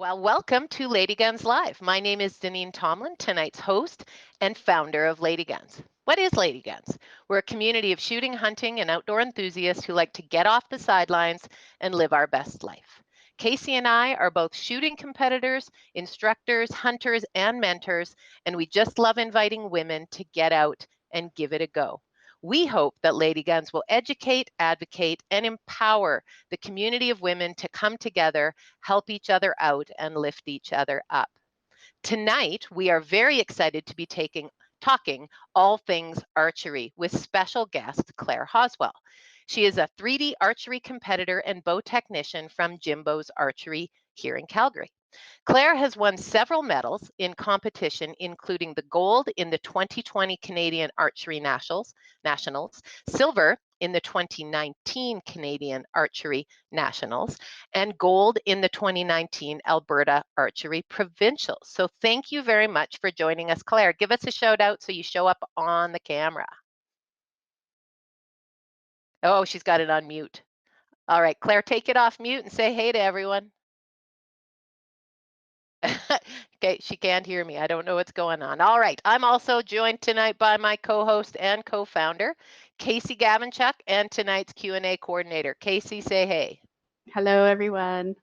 Well, welcome to LadyGuns Live. My name is Deneen Tomlin, tonight's host and founder of LadyGuns. What is LadyGuns? We're a community of shooting, hunting, and outdoor enthusiasts who like to get off the sidelines and live our best life. Casey and I are both shooting competitors, instructors, hunters, and mentors, and we just love inviting women to get out and give it a go. We hope that LadyGuns will educate, advocate, and empower the community of women to come together, help each other out, and lift each other up. Tonight, we are very excited to be talking all things archery with special guest Clair Hoswell. She is a 3D archery competitor and bow technician from Jim-Bows Archery here in Calgary. Clair has won several medals in competition, including the gold in the 2020 Canadian Archery Nationals, silver in the 2019 Canadian Archery Nationals, and gold in the 2019 Alberta Archery Provincials. So thank you very much for joining us, Clair. Give us a shout out so you show up on the camera. Oh, she's got it on mute. All right, Clair, take it off mute and say hey to everyone. Okay, she can't hear me. I don't know what's going on. All right, I'm also joined tonight by my co-host and co-founder, Casey Gavinchuk, and tonight's Q&A coordinator. Casey, say hey. Hello, everyone.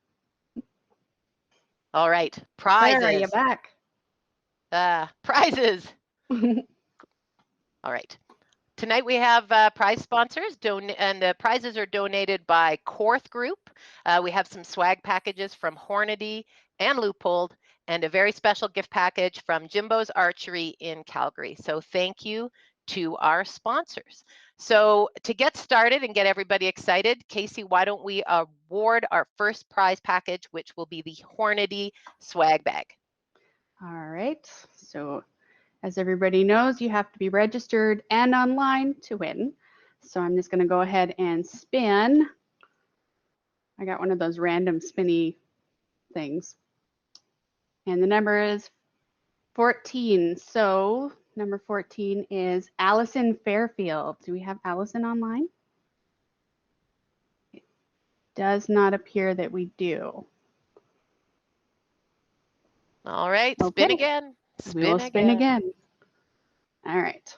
All right, prizes. Claire, are you back? Prizes. All right. Tonight we have prize sponsors, and the prizes are donated by Korth Group. We have some swag packages from Hornady and Loophole, and a very special gift package from Jim-Bows Archery in Calgary. So thank you to our sponsors. So to get started and get everybody excited, Casey, why don't we award our first prize package, which will be the Hornady swag bag. All right. So as everybody knows, you have to be registered and online to win. So I'm just going to go ahead and spin. I got one of those random spinny things. And the number is 14. So number 14 is Allison Fairfield. Do we have Allison online? It does not appear that we do. All right, spin again. We will spin again. All right.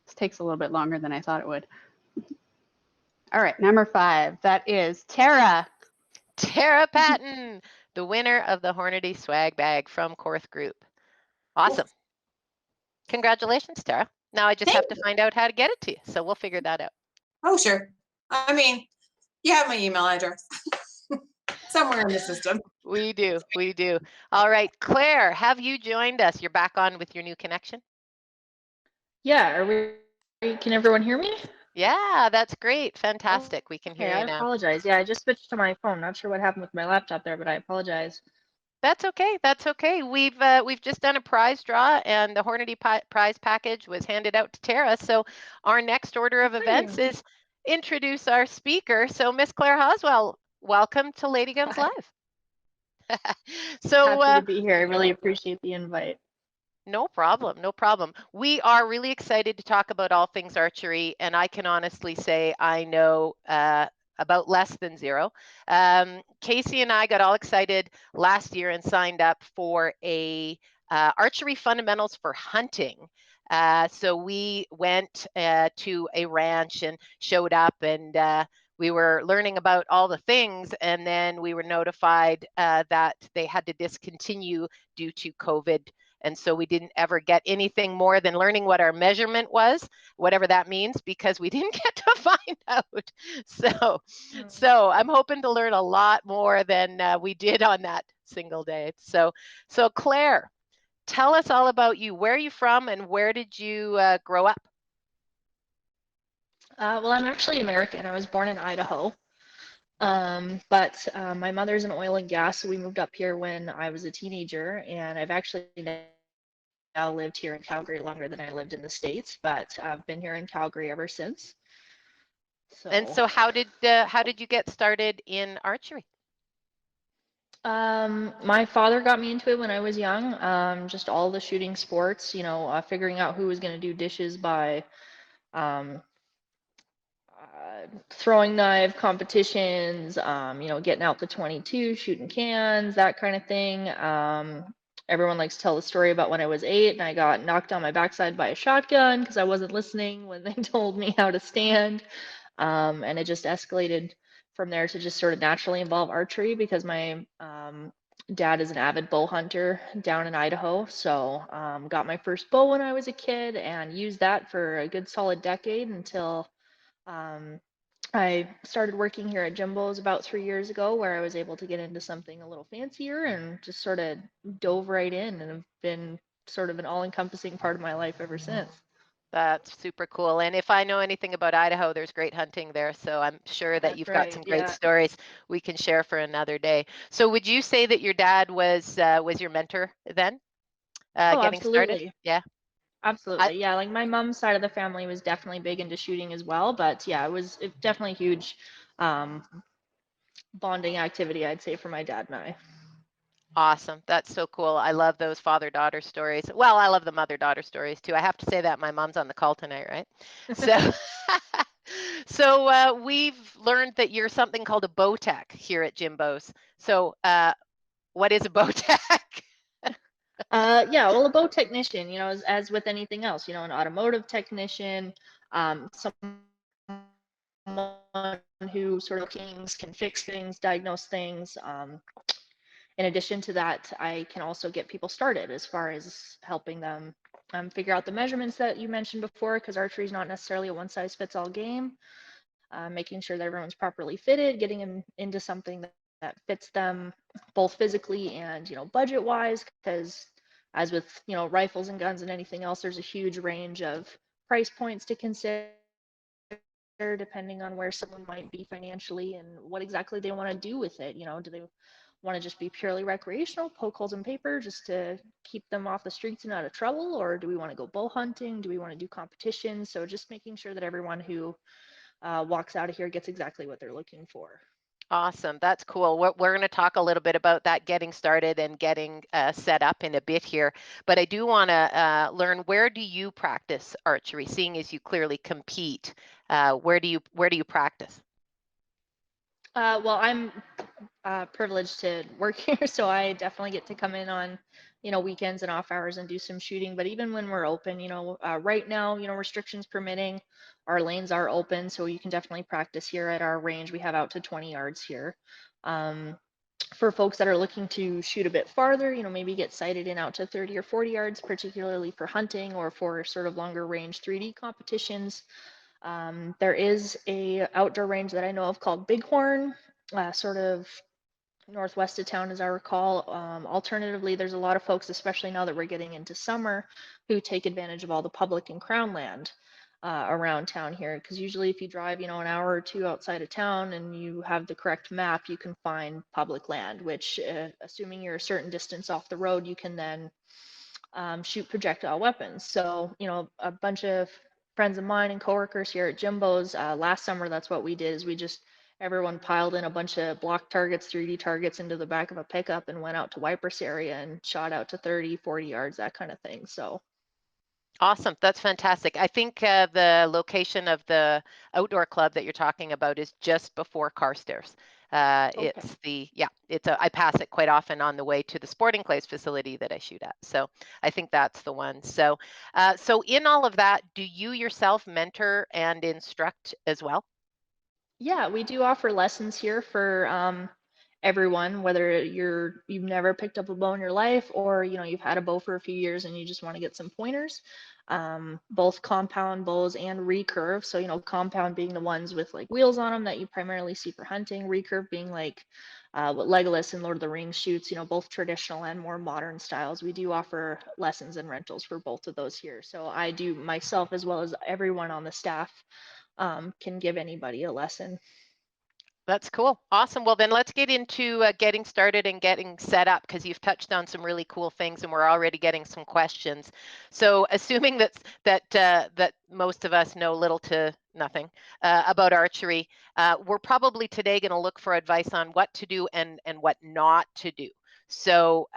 This takes a little bit longer than I thought it would. All right, number 5. That is Tara. Tara Patton, the winner of the Hornady swag bag from Korth Group. Awesome. Yes. Congratulations, Tara. Now I just have to find out how to get it to you. So we'll figure that out. Oh, sure. I mean, you have my email address somewhere in the system. We do. All right, Claire, have you joined us? You're back on with your new connection? Yeah, can everyone hear me? Yeah, that's great. Fantastic. We can hear you now. I apologize. Yeah, I just switched to my phone. Not sure what happened with my laptop there, but I apologize. That's okay. We've just done a prize draw, and the Hornady prize package was handed out to Tara. So our next order of events is introduce our speaker. So Miss Clair Hoswell, welcome to LadyGuns Live. So happy to be here. I really appreciate the invite. No problem. We are really excited to talk about all things archery, and I can honestly say I know about less than zero. Casey and I got all excited last year and signed up for a archery fundamentals for hunting. So we went to a ranch and showed up, and we were learning about all the things, and then we were notified that they had to discontinue due to COVID. And so we didn't ever get anything more than learning what our measurement was, whatever that means, because we didn't get to find out. So I'm hoping to learn a lot more than we did on that single day. So Claire, tell us all about you. Where are you from and where did you grow up? Well, I'm actually American. I was born in Idaho. But my mother's in oil and gas, so we moved up here when I was a teenager, and I've actually now lived here in Calgary longer than I lived in the States, but I've been here in Calgary ever since. So how did you get started in archery? My father got me into it when I was young. Just all the shooting sports, figuring out who was going to do dishes by throwing knife competitions, getting out the 22, shooting cans, that kind of thing. Everyone likes to tell the story about when I was 8 and I got knocked on my backside by a shotgun because I wasn't listening when they told me how to stand. And it just escalated from there to just sort of naturally involve archery because my dad is an avid bow hunter down in Idaho. So got my first bow when I was a kid and used that for a good solid decade until I started working here at Jim-Bows about 3 years ago, where I was able to get into something a little fancier and just sort of dove right in and have been sort of an all-encompassing part of my life ever since. That's super cool. And if I know anything about Idaho, there's great hunting there. So I'm sure that That's you've got right, some great yeah. stories we can share for another day. So would you say that your dad was your mentor then, Oh, getting started? absolutely. Yeah. Absolutely. Yeah, like my mom's side of the family was definitely big into shooting as well, but yeah, it definitely a huge um, bonding activity, I'd say, for my dad and I. Awesome. That's so cool. I love those father-daughter stories. Well, I love the mother-daughter stories too. I have to say that my mom's on the call tonight, right? So, so we've learned that you're something called a bow tech here at Jim-Bows. So, what is a bow tech? Yeah, well, a bow technician, as with anything else, an automotive technician, someone who sort of can fix things, diagnose things. In addition to that, I can also get people started as far as helping them figure out the measurements that you mentioned before, because archery is not necessarily a one-size-fits-all game. Making sure that everyone's properly fitted, getting them into something that fits them both physically and budget wise, because as with rifles and guns and anything else, there's a huge range of price points to consider depending on where someone might be financially and what exactly they want to do with it. Do they want to just be purely recreational, poke holes in paper just to keep them off the streets and out of trouble, or do we want to go bow hunting? Do we want to do competitions? So just making sure that everyone who walks out of here gets exactly what they're looking for. Awesome. That's cool. We're going to talk a little bit about that getting started and getting set up in a bit here. But I do want to learn, where do you practice archery? Seeing as you clearly compete, where do you practice? Well, I'm privileged to work here, so I definitely get to come in on weekends and off hours and do some shooting. But even when we're open, right now, restrictions permitting, our lanes are open, so you can definitely practice here at our range. We have out to 20 yards here. For folks that are looking to shoot a bit farther, maybe get sighted in out to 30 or 40 yards, particularly for hunting or for sort of longer range 3D competitions. There is a outdoor range that I know of called Bighorn, sort of northwest of town, as I recall. Alternatively, there's a lot of folks, especially now that we're getting into summer, who take advantage of all the public and crown land around town here. Because usually, if you drive, an hour or two outside of town and you have the correct map, you can find public land. Which, assuming you're a certain distance off the road, you can then shoot projectile weapons. So, a bunch of friends of mine and coworkers here at Jim-Bows, last summer, that's what we did, is everyone piled in a bunch of block targets, 3D targets into the back of a pickup and went out to Wipers area and shot out to 30, 40 yards, that kind of thing. So. Awesome. That's fantastic. I think the location of the outdoor club that you're talking about is just before Carstairs. Okay. I pass it quite often on the way to the sporting clays facility that I shoot at. So I think that's the one. So, so in all of that, do you yourself mentor and instruct as well? Yeah, we do offer lessons here for everyone, whether you've never picked up a bow in your life or you've had a bow for a few years and you just want to get some pointers. Both compound bows and recurve. So compound being the ones with like wheels on them that you primarily see for hunting. Recurve being like what Legolas in Lord of the Rings shoots. Both traditional and more modern styles. We do offer lessons and rentals for both of those here. So I do myself as well as everyone on the staff can give anybody a lesson. That's cool. Awesome. Well, then let's get into getting started and getting set up, because you've touched on some really cool things and we're already getting some questions. So assuming that most of us know little to nothing about archery, we're probably today going to look for advice on what to do and what not to do. So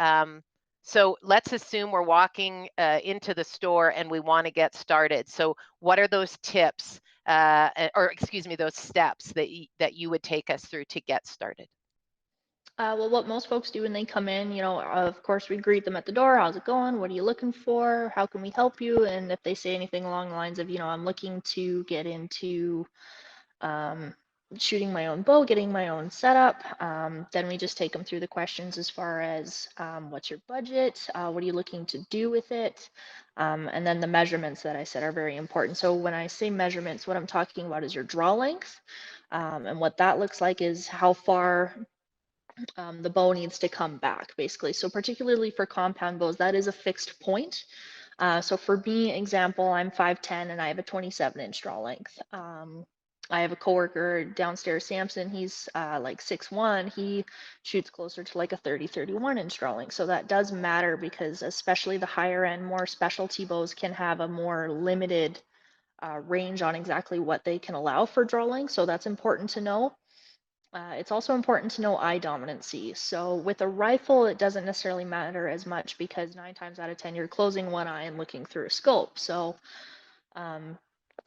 So let's assume we're walking into the store and we want to get started. So what are those tips, or excuse me, those steps that you would take us through to get started? Well, what most folks do when they come in, you know, of course, we greet them at the door. How's it going? What are you looking for? How can we help you? And if they say anything along the lines of, you know, I'm looking to get into um, shooting my own bow, getting my own setup, then we just take them through the questions as far as what's your budget? What are you looking to do with it? And then the measurements that I said are very important. So when I say measurements, what I'm talking about is your draw length. And what that looks like is how far the bow needs to come back, basically. So particularly for compound bows, that is a fixed point. So for me, example, I'm 5'10" and I have a 27-inch draw length. I have a coworker downstairs, Samson, he's like 6'1", he shoots closer to like a 31-inch draw length. So that does matter because especially the higher end, more specialty bows can have a more limited range on exactly what they can allow for draw length. So that's important to know. It's also important to know eye dominancy. So with a rifle, it doesn't necessarily matter as much because 9 times out of 10, you're closing one eye and looking through a scope. So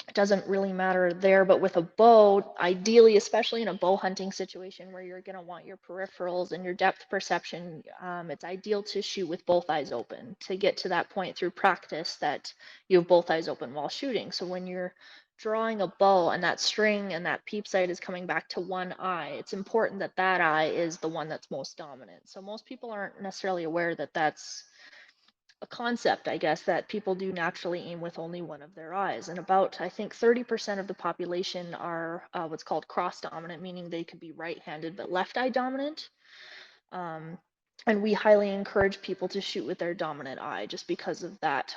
it doesn't really matter there. But with a bow, ideally, especially in a bow hunting situation where you're going to want your peripherals and your depth perception, it's ideal to shoot with both eyes open to get to that point through practice that you have both eyes open while shooting. So when you're drawing a bow and that string and that peep sight is coming back to one eye, it's important that that eye is the one that's most dominant. So most people aren't necessarily aware that that's a concept, I guess, that people do naturally aim with only one of their eyes. And about, I think, 30% of the population are what's called cross-dominant, meaning they could be right-handed but left-eye dominant. And we highly encourage people to shoot with their dominant eye just because of that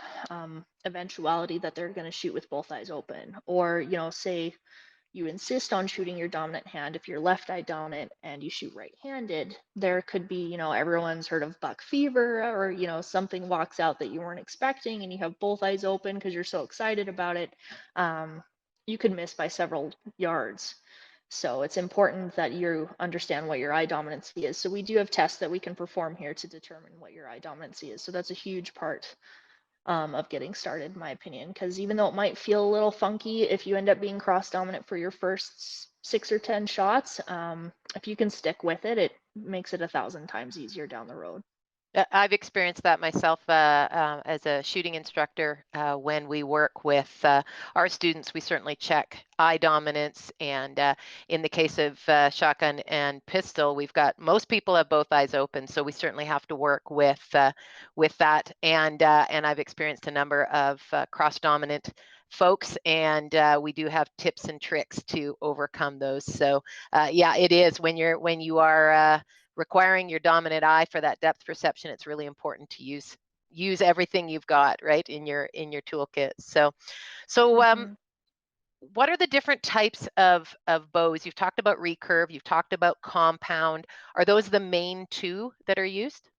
eventuality that they're going to shoot with both eyes open. Or, you know, say you insist on shooting your dominant hand. If you're left eye dominant and you shoot right-handed, there could be, you know, everyone's heard of buck fever, or, you know, something walks out that you weren't expecting and you have both eyes open because you're so excited about it. You could miss by several yards. So it's important that you understand what your eye dominancy is. So we do have tests that we can perform here to determine what your eye dominancy is. So that's a huge part of getting started, in my opinion, because even though it might feel a little funky if you end up being cross dominant for your first 6 or 10 shots, if you can stick with it, it makes it 1,000 times easier down the road. I've experienced that myself as a shooting instructor. When we work with our students, we certainly check eye dominance. And in the case of shotgun and pistol, we've got most people have both eyes open, so we certainly have to work with that. And I've experienced a number of cross-dominant folks, and we do have tips and tricks to overcome those. So yeah, it is when you are requiring your dominant eye for that depth perception, it's really important to use everything you've got right in your toolkit. So what are the different types of bows? You've talked about recurve, you've talked about compound. Are those the main two that are used?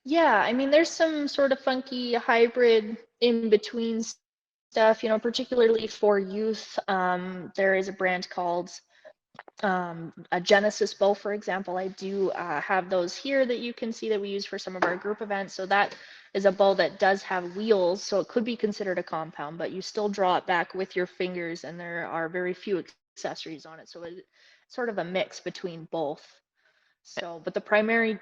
Yeah, I mean, there's some sort of funky hybrid in between stuff, you know, particularly for youth. There is a brand called a Genesis bow, for example. I do have those here that you can see that we use for some of our group events. So that is a bow that does have wheels, so it could be considered a compound, but you still draw it back with your fingers, and there are very few accessories on it. So it's sort of a mix between both. So, but primarily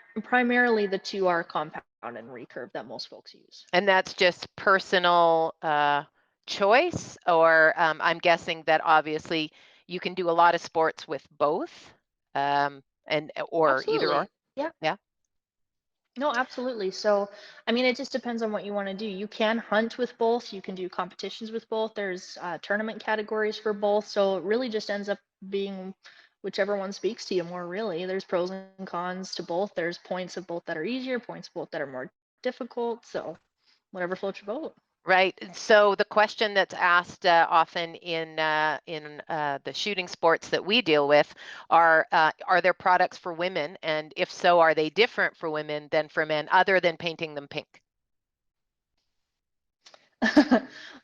the two are compound and recurve that most folks use. And that's just personal choice, or I'm guessing that obviously you can do a lot of sports with both, or Absolutely. either or. Yeah. Yeah. No, absolutely. So, I mean, it just depends on what you want to do. You can hunt with both. You can do competitions with both. There's tournament categories for both. So it really just ends up being whichever one speaks to you more, really. There's pros and cons to both. There's points of both that are easier, points of both that are more difficult. So whatever floats your boat. Right. So the question that's asked often in the shooting sports that we deal with are there products for women? And if so, are they different for women than for men, other than painting them pink?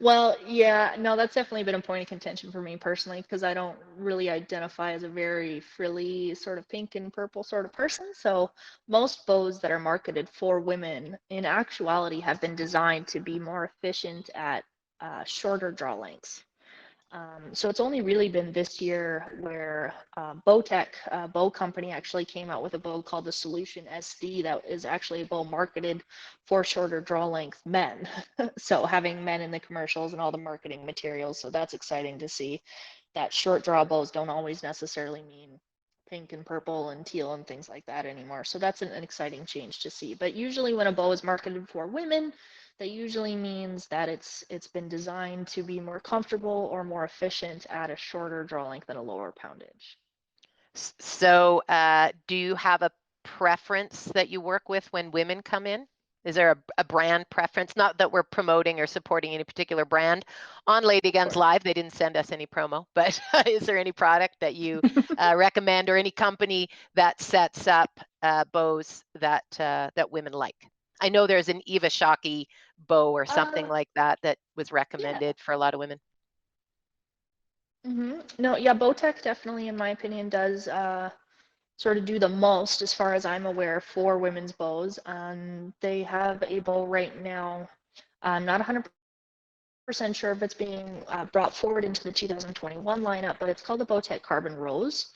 Well, yeah, no, that's definitely been a point of contention for me personally because I don't really identify as a very frilly sort of pink and purple sort of person. So most bows that are marketed for women in actuality have been designed to be more efficient at shorter draw lengths. So it's only really been this year where Bowtech, bow company, actually came out with a bow called the Solution SD that is actually a bow marketed for shorter draw length men. So having men in the commercials and all the marketing materials. So that's exciting to see that short draw bows don't always necessarily mean pink and purple and teal and things like that anymore. So that's an exciting change to see. But usually when a bow is marketed for women, that usually means that it's been designed to be more comfortable or more efficient at a shorter draw length and a lower poundage. So do you have a preference that you work with when women come in? Is there a brand preference? Not that we're promoting or supporting any particular brand. On LadyGuns Live, they didn't send us any promo, but is there any product that you recommend or any company that sets up bows that that women like? I know there's an Eva Shockey bow or something like that that was recommended for a lot of women. No, yeah, Bowtech definitely, in my opinion, does sort of do the most as far as I'm aware for women's bows. They have a bow right now. I'm not 100% sure if it's being brought forward into the 2021 lineup, but it's called the Bowtech Carbon Rose,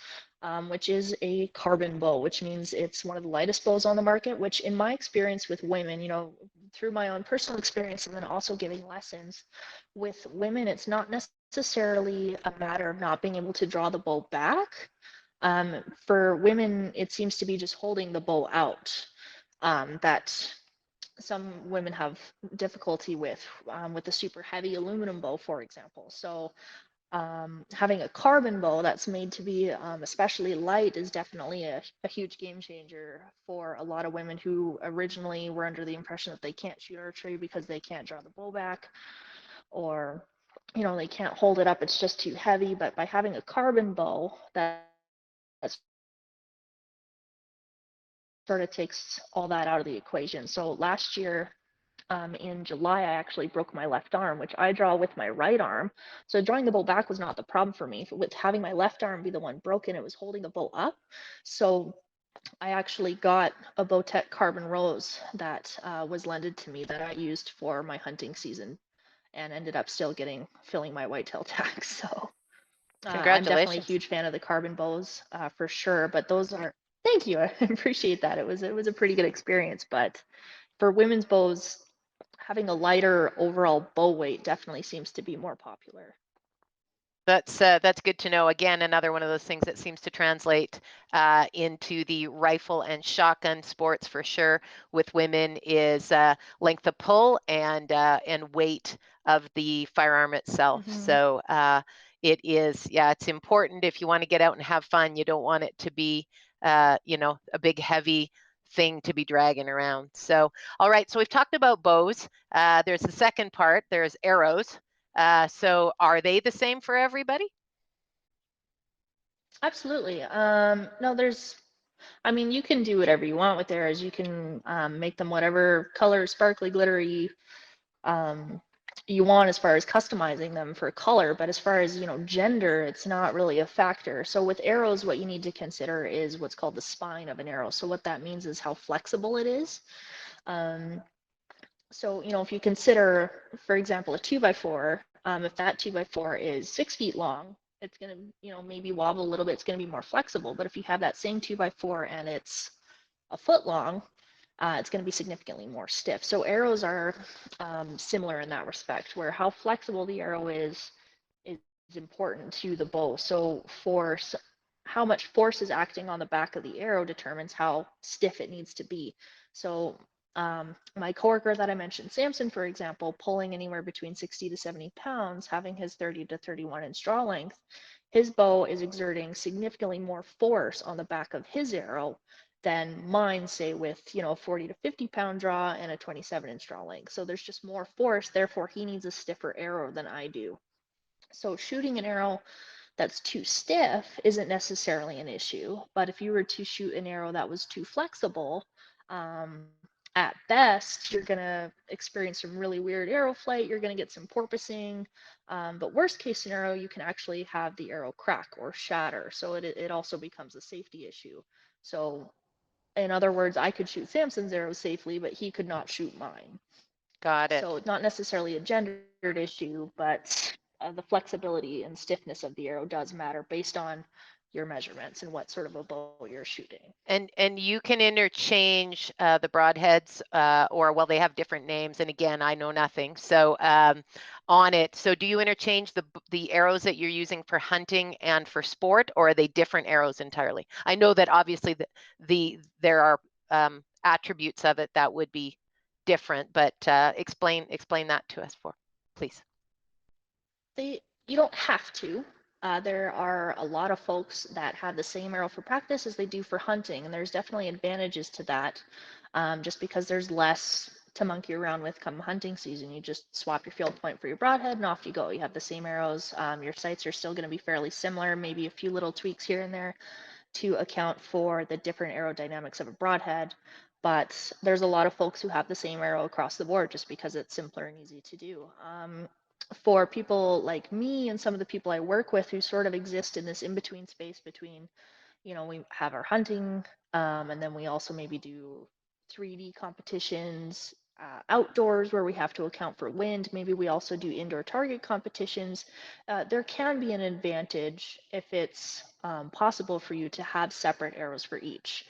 which is a carbon bow, which means it's one of the lightest bows on the market, which in my experience with women, you know, through my own personal experience and then also giving lessons with women, it's not necessarily a matter of not being able to draw the bow back. For women, it seems to be just holding the bow out that some women have difficulty with the super heavy aluminum bow, for example. So having a carbon bow that's made to be especially light is definitely a huge game changer for a lot of women who originally were under the impression that they can't shoot archery because they can't draw the bow back, or you know, they can't hold it up, it's just too heavy. But by having a carbon bow that sort of takes all that out of the equation. So last year in July, I actually broke my left arm, which I draw with my right arm. So drawing the bow back was not the problem for me. With having my left arm be the one broken, it was holding the bow up. So I actually got a Bowtech Carbon Rose that was lended to me that I used for my hunting season and ended up still filling my whitetail tag. So I'm definitely a huge fan of the carbon bows for sure. But those are, thank you, I appreciate that. It was a pretty good experience. But for women's bows, having a lighter overall bow weight definitely seems to be more popular. That's good to know. Again, another one of those things that seems to translate into the rifle and shotgun sports for sure with women is length of pull and weight of the firearm itself. So it is, yeah, it's important if you want to get out and have fun. You don't want it to be, you know, a big heavy thing to be dragging around. So, all right. So we've talked about bows. There's the second part. There's arrows. So are they the same for everybody? Absolutely. No, I mean, you can do whatever you want with arrows. You can make them whatever color, sparkly, glittery you want as far as customizing them for color. But as far as, you know, gender, it's not really a factor. So with arrows, what you need to consider is what's called the spine of an arrow. So what that means is how flexible it is. So, you know, if you consider, for example, a 2x4, if that 2x4 is 6 feet long, it's going to, you know, maybe wobble a little bit. It's going to be more flexible. But if you have that same 2x4 and it's a foot long, it's going to be significantly more stiff. So arrows are similar in that respect, where how flexible the arrow is important to the bow. So force, how much force is acting on the back of the arrow determines how stiff it needs to be. So my coworker that I mentioned, Samson, for example, pulling anywhere between 60 to 70 pounds, having his 30 to 31 inch draw length, his bow is exerting significantly more force on the back of his arrow than mine, say, with, you know, a 40 to 50 pound draw and a 27 inch draw length. So there's just more force, therefore he needs a stiffer arrow than I do. So shooting an arrow that's too stiff isn't necessarily an issue, but if you were to shoot an arrow that was too flexible, at best, you're going to experience some really weird arrow flight. You're going to get some porpoising. But worst case scenario, you can actually have the arrow crack or shatter. So it also becomes a safety issue. So in other words, I could shoot Samson's arrow safely, but he could not shoot mine. Got it. So not necessarily a gendered issue, but the flexibility and stiffness of the arrow does matter based on your measurements and what sort of a bow you're shooting. And you can interchange the broadheads, or well, they have different names. And again, I know nothing. So on it. So do you interchange the arrows that you're using for hunting and for sport, or are they different arrows entirely? I know that obviously there are attributes of it that would be different, but explain that to us, please. You don't have to. There are a lot of folks that have the same arrow for practice as they do for hunting, and there's definitely advantages to that, just because there's less to monkey around with come hunting season. You just swap your field point for your broadhead and off you go. You have the same arrows. Your sights are still going to be fairly similar, maybe a few little tweaks here and there to account for the different aerodynamics of a broadhead. But there's a lot of folks who have the same arrow across the board just because it's simpler and easy to do. For people like me and some of the people I work with who sort of exist in this in-between space between, we have our hunting, and then we also maybe do 3D competitions outdoors where we have to account for wind. Maybe we also do indoor target competitions. There can be an advantage if it's possible for you to have separate arrows for each.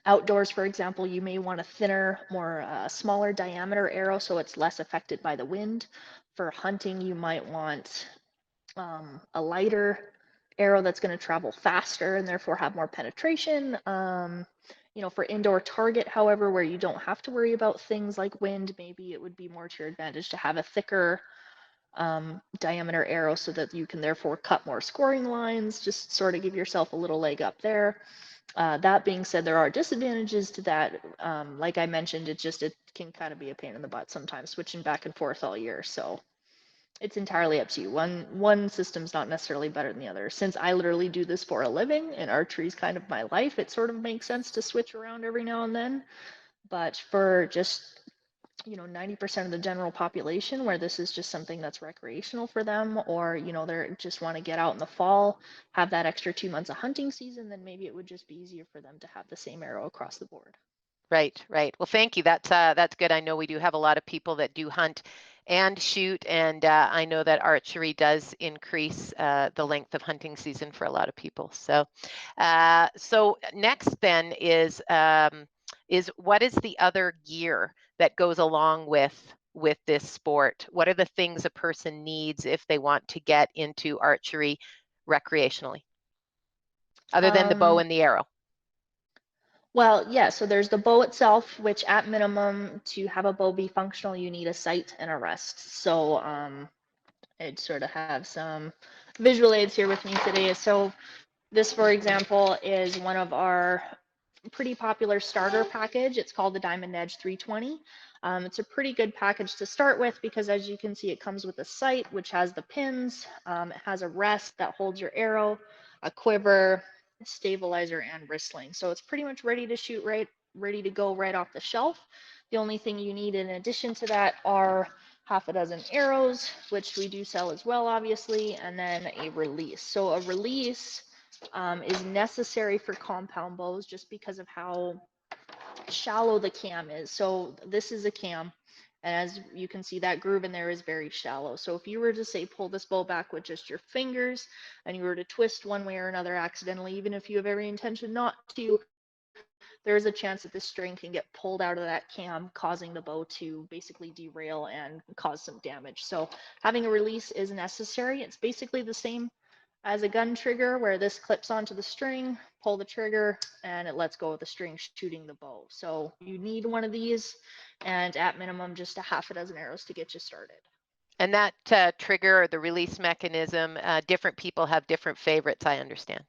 Outdoors, for example, you may want a thinner, more smaller diameter arrow so it's less affected by the wind. For hunting, you might want a lighter arrow that's going to travel faster and therefore have more penetration. For indoor target, however, where you don't have to worry about things like wind, maybe it would be more to your advantage to have a thicker diameter arrow so that you can therefore cut more scoring lines, just sort of give yourself a little leg up there. That being said, there are disadvantages to that. Like I mentioned, it can kind of be a pain in the butt sometimes, switching back and forth all year. So it's entirely up to you. One system's not necessarily better than the other. Since I literally do this for a living and archery is kind of my life, it sort of makes sense to switch around every now and then. But for just 90% of the general population where this is just something that's recreational for them, or they just want to get out in the fall, have that extra 2 months of hunting season, then maybe it would just be easier for them to have the same arrow across the board. Right. Well, thank you. That's good. I know we do have a lot of people that do hunt and shoot, and I know that archery does increase the length of hunting season for a lot of people. So next then is what is the other gear that goes along with this sport? What are the things a person needs if they want to get into archery recreationally, other than the bow and the arrow? Well, yeah, so there's the bow itself, which at minimum, to have a bow be functional, you need a sight and a rest. So I'd sort of have some visual aids here with me today. So this, for example, is one of our pretty popular starter package. It's called the Diamond Edge 320. It's a pretty good package to start with because, as you can see, it comes with a sight, which has the pins. It has a rest that holds your arrow, a quiver, stabilizer, and wristling. So it's pretty much ready to shoot, ready to go right off the shelf. The only thing you need in addition to that are half a dozen arrows, which we do sell as well, obviously, and then a release. So a release is necessary for compound bows just because of how shallow the cam is. So this is a cam, and as you can see, that groove in there is very shallow. So if you were to say pull this bow back with just your fingers and you were to twist one way or another accidentally, even if you have every intention not to, there's a chance that the string can get pulled out of that cam, causing the bow to basically derail and cause some damage. So having a release is necessary. It's basically the same as a gun trigger, where this clips onto the string, pull the trigger, and it lets go of the string shooting the bow. So you need one of these, and at minimum, just a half a dozen arrows to get you started. And that trigger or the release mechanism, different people have different favorites, I understand.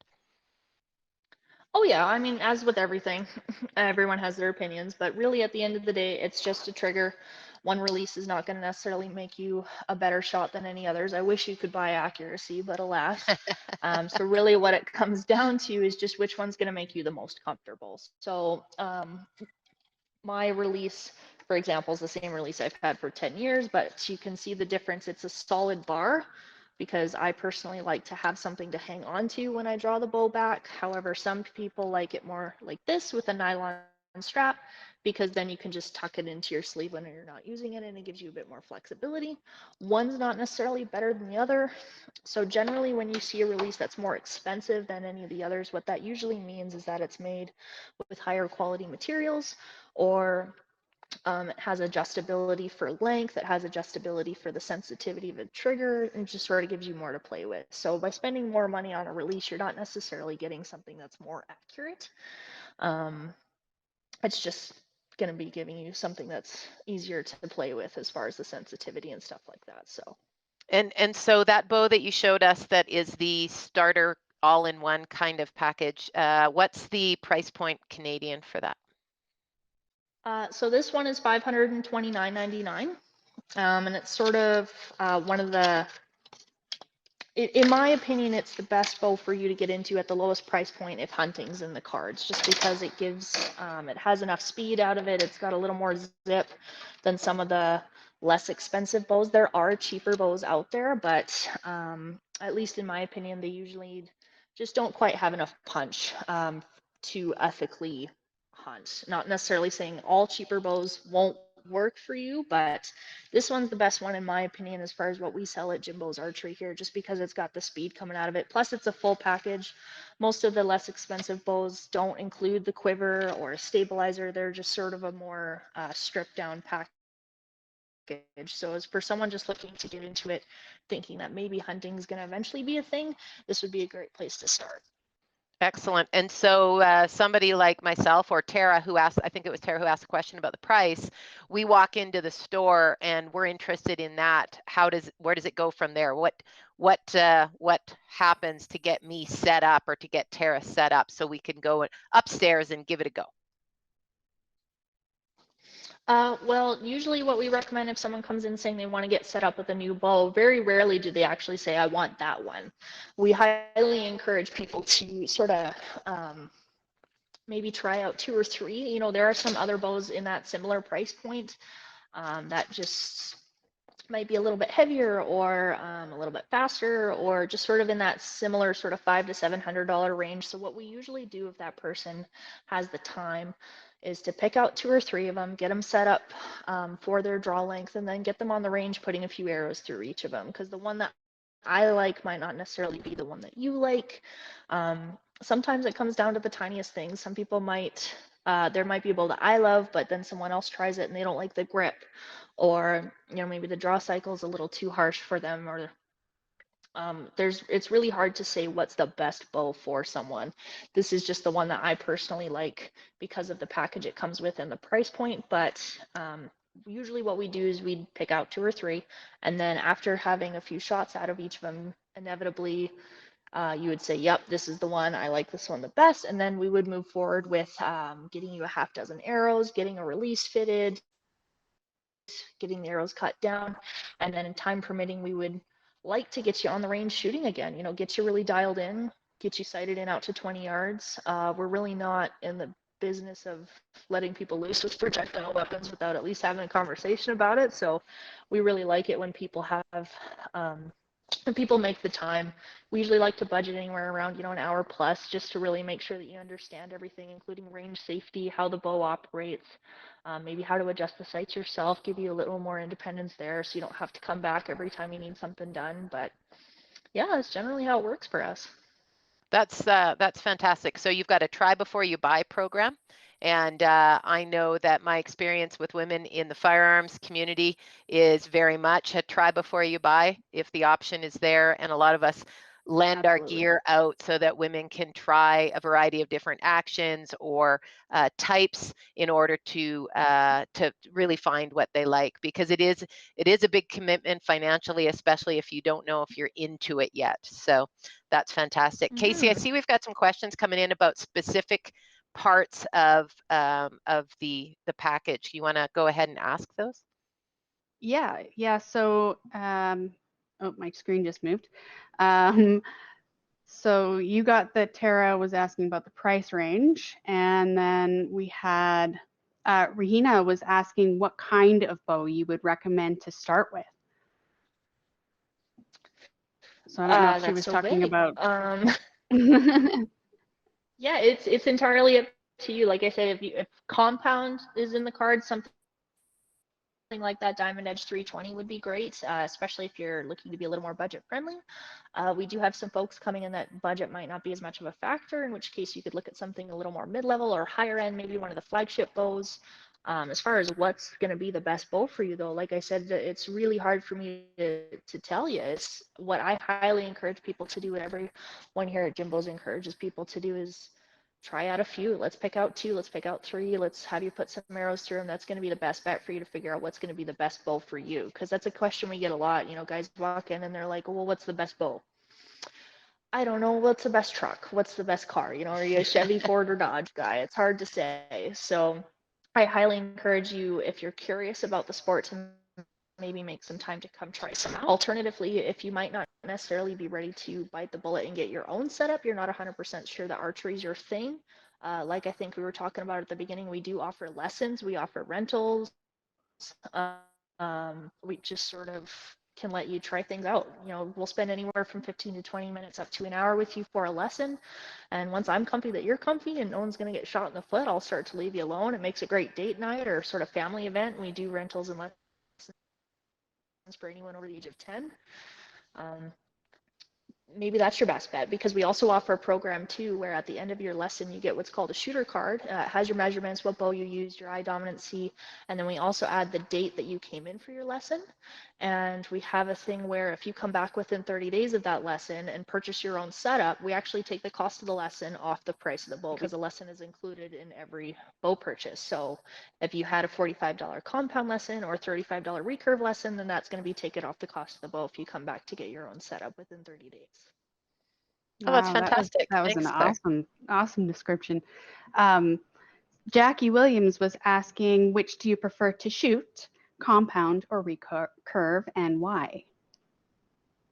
Oh yeah, I mean, as with everything, everyone has their opinions, but really at the end of the day, it's just a trigger. One release is not going to necessarily make you a better shot than any others. I wish you could buy accuracy, but alas. So really what it comes down to is just which one's going to make you the most comfortable. So my release, for example, is the same release I've had for 10 years, but you can see the difference. It's a solid bar because I personally like to have something to hang on to when I draw the bow back. However, some people like it more like this with a nylon strap, because then you can just tuck it into your sleeve when you're not using it, and it gives you a bit more flexibility. One's not necessarily better than the other. So generally when you see a release that's more expensive than any of the others, what that usually means is that it's made with higher quality materials, or it has adjustability for length, it has adjustability for the sensitivity of the trigger, and just sort of gives you more to play with. So by spending more money on a release, you're not necessarily getting something that's more accurate. It's just going to be giving you something that's easier to play with as far as the sensitivity and stuff like that. So. And so that bow that you showed us, that is the starter all-in-one kind of package. What's the price point Canadian for that? So this one is $529.99, and it's sort of one of the, in my opinion, it's the best bow for you to get into at the lowest price point if hunting's in the cards, just because it gives, it has enough speed out of it. It's got a little more zip than some of the less expensive bows. There are cheaper bows out there, but at least in my opinion, they usually just don't quite have enough punch to ethically hunt. Not necessarily saying all cheaper bows won't work for you, but this one's the best one in my opinion as far as what we sell at Jim-Bows Archery here, just because it's got the speed coming out of it. Plus it's a full package. Most of the less expensive bows don't include the quiver or a stabilizer. They're just sort of a more stripped down package. So as for someone just looking to get into it, thinking that maybe hunting is going to eventually be a thing, this would be a great place to start. Excellent. And so somebody like myself or Tara, who asked, I think it was Tara who asked a question about the price, we walk into the store and we're interested in that. Where does it go from there? What happens to get me set up, or to get Tara set up so we can go upstairs and give it a go? Well, usually what we recommend if someone comes in saying they want to get set up with a new bow, very rarely do they actually say, I want that one. We highly encourage people to sort of maybe try out 2 or 3. You know, there are some other bows in that similar price point that just might be a little bit heavier, or a little bit faster, or just sort of in that similar sort of $500 to $700 range. So what we usually do if that person has the time is to pick out 2 or 3 of them, get them set up for their draw length, and then get them on the range putting a few arrows through each of them, because the one that I like might not necessarily be the one that you like. Sometimes it comes down to the tiniest things. Some people might, there might be a bow that I love, but then someone else tries it and they don't like the grip, or maybe the draw cycle is a little too harsh for them, or it's really hard to say what's the best bow for someone. This is just the one that I personally like because of the package it comes with and the price point. But usually what we do is we pick out 2 or 3, and then after having a few shots out of each of them, inevitably you would say, yep, this is the one, I like this one the best. And then we would move forward with getting you a half dozen arrows, getting a release fitted, getting the arrows cut down, and then in time permitting, we would like to get you on the range shooting again, get you really dialed in, get you sighted in out to 20 yards. We're really not in the business of letting people loose with projectile weapons without at least having a conversation about it. So we really like it when people when people make the time. We usually like to budget anywhere around, an hour plus, just to really make sure that you understand everything, including range safety, how the bow operates, maybe how to adjust the sights yourself, give you a little more independence there so you don't have to come back every time you need something done. But yeah, that's generally how it works for us. That's fantastic. So you've got a try before you buy program. And I know that my experience with women in the firearms community is very much a try before you buy, if the option is there. And a lot of us lend our gear out so that women can try a variety of different actions or types in order to really find what they like, because it is a big commitment financially, especially if you don't know if you're into it yet. So that's fantastic. Casey, I see we've got some questions coming in about specific parts of the package. You want to go ahead and ask those? Yeah. So, oh, my screen just moved. So you got that Tara was asking about the price range, and then we had Rahina was asking what kind of bow you would recommend to start with. So I don't know if she That's was so talking vague. about. Yeah, it's entirely up to you. Like I said, if compound is in the cards, something like that Diamond Edge 320 would be great, especially if you're looking to be a little more budget friendly. We do have some folks coming in that budget might not be as much of a factor, in which case you could look at something a little more mid-level or higher end, maybe one of the flagship bows. As far as what's going to be the best bow for you, though, like I said, it's really hard for me to tell you. It's what I highly encourage people to do, and everyone here at Jim-Bows encourages people to do, is try out a few. Let's pick out 2, let's pick out 3, let's have you put some arrows through them. That's going to be the best bet for you to figure out what's going to be the best bow for you, because that's a question we get a lot. You know, guys walk in and they're like, well, what's the best bow? I don't know. What's the best truck? What's the best car? You know, are you a Chevy, Ford, or Dodge guy? It's hard to say. So I highly encourage you, if you're curious about the sport, to maybe make some time to come try some out. Alternatively, if you might not necessarily be ready to bite the bullet and get your own setup, you're not 100% sure that archery is your thing. Like I think we were talking about at the beginning, we do offer lessons, we offer rentals. We just sort of can let you try things out. You know, we'll spend anywhere from 15 to 20 minutes up to an hour with you for a lesson. And once I'm comfy that you're comfy and no one's going to get shot in the foot, I'll start to leave you alone. It makes a great date night or sort of family event. We do rentals and lessons for anyone over the age of 10. Maybe that's your best bet, because we also offer a program too where at the end of your lesson you get what's called a shooter card. It has your measurements, what bow you used, your eye dominancy, and then we also add the date that you came in for your lesson. And we have a thing where if you come back within 30 days of that lesson and purchase your own setup, we actually take the cost of the lesson off the price of the bow, because the lesson is included in every bow purchase. So if you had a $45 compound lesson or $35 recurve lesson, then that's going to be taken off the cost of the bow if you come back to get your own setup within 30 days. Oh, that's Wow, fantastic. that was an Thanks, Claire. awesome description. Jackie Williams was asking, which do you prefer to shoot, compound or recurve, and why?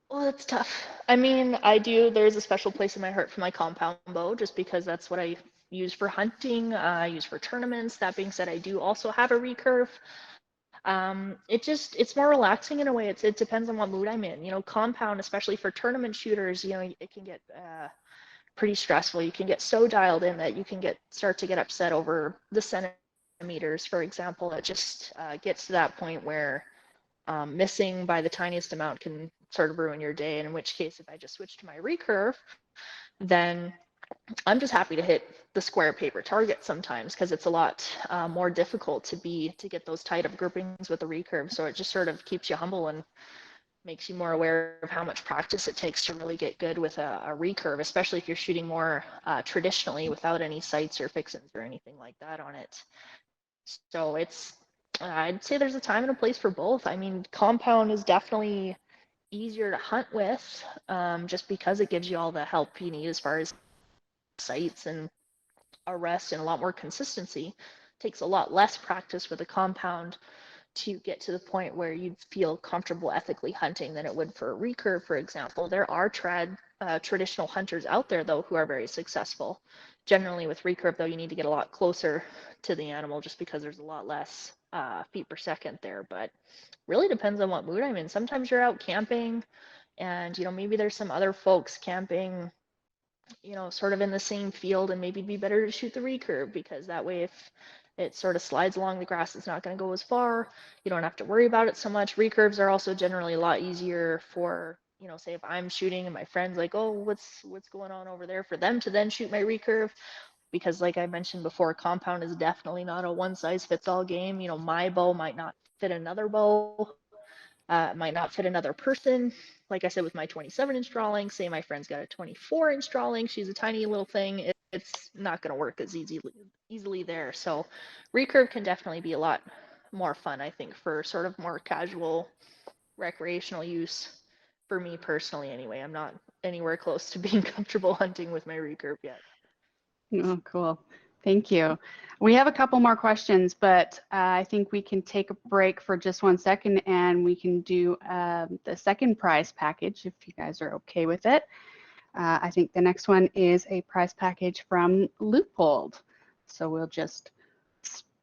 Well, it's tough. I mean, there's a special place in my heart for my compound bow, just because that's what I use for hunting, I use for tournaments. That being said, I do also have a recurve. It's more relaxing in a way. It depends on what mood I'm in. You know, compound, especially for tournament shooters, you know, it can get pretty stressful. You can get so dialed in that you can start to get upset over the centimeters, for example. It just gets to that point where missing by the tiniest amount can sort of ruin your day. And in which case, if I just switch to my recurve, then I'm just happy to hit the square paper target sometimes, because it's a lot more difficult to get those tight of groupings with the recurve. So it just sort of keeps you humble and makes you more aware of how much practice it takes to really get good with a recurve, especially if you're shooting more traditionally without any sights or fixins or anything like that on it. So I'd say there's a time and a place for both. I mean, compound is definitely easier to hunt with, just because it gives you all the help you need as far as sights and arrest and a lot more consistency. It takes a lot less practice with a compound to get to the point where you'd feel comfortable ethically hunting than it would for a recurve, for example. There are traditional hunters out there, though, who are very successful. Generally, with recurve, though, you need to get a lot closer to the animal just because there's a lot less feet per second there. But really depends on what mood I'm in. Sometimes you're out camping and, you know, maybe there's some other folks camping, you know, sort of in the same field, and maybe it'd be better to shoot the recurve, because that way if it sort of slides along the grass, it's not going to go as far. You don't have to worry about it so much. Recurves are also generally a lot easier for, you know, say if I'm shooting and my friend's like, oh, what's going on over there, for them to then shoot my recurve, because like I mentioned before, compound is definitely not a one size fits all game. You know, my bow might not fit another bow. Might not fit another person. Like I said, with my 27-inch drawling, say my friend's got a 24-inch drawling, she's a tiny little thing, it's not going to work as easily there. So recurve can definitely be a lot more fun, I think, for sort of more casual recreational use. For me personally, anyway, I'm not anywhere close to being comfortable hunting with my recurve yet. Oh, cool. Thank you. We have a couple more questions, but I think we can take a break for just 1 second and we can do the second prize package if you guys are okay with it. I think the next one is a prize package from Loophole. So we'll just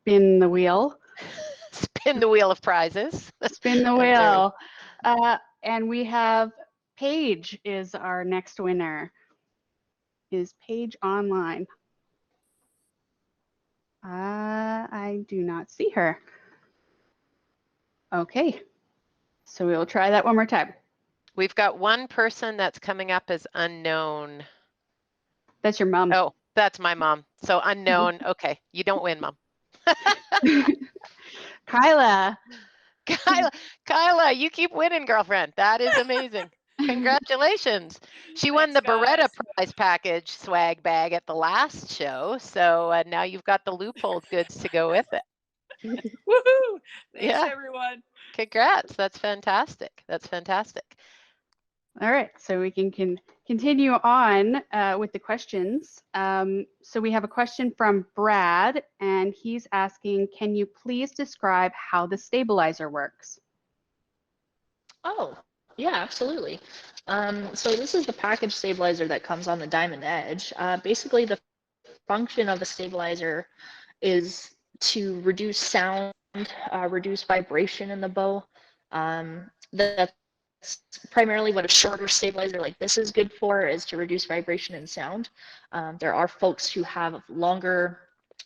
spin the wheel. Spin the wheel of prizes. Spin the That's very- wheel. And we have Paige is our next winner. Is Paige online? I do not see her. Okay, so we will try that one more time. We've got one person that's coming up as unknown. That's your mom. Oh, that's my mom. So unknown. Okay, you don't win, Mom. Kyla. Kyla, you keep winning, girlfriend. That is amazing. Congratulations. She won Thanks, the Beretta guys. prize package swag bag at the last show. So now you've got the loophole goods to go with it. Woohoo! Thanks, Yeah. everyone. Congrats. That's fantastic. That's fantastic. All right, so we can continue on with the questions. So we have a question from Brad, and he's asking, can you please describe how the stabilizer works? Oh, yeah, absolutely. So this is the package stabilizer that comes on the Diamond Edge. Basically, the function of a stabilizer is to reduce sound, reduce vibration in the bow. That's primarily what a shorter stabilizer like this is good for, is to reduce vibration and sound. There are folks who have longer,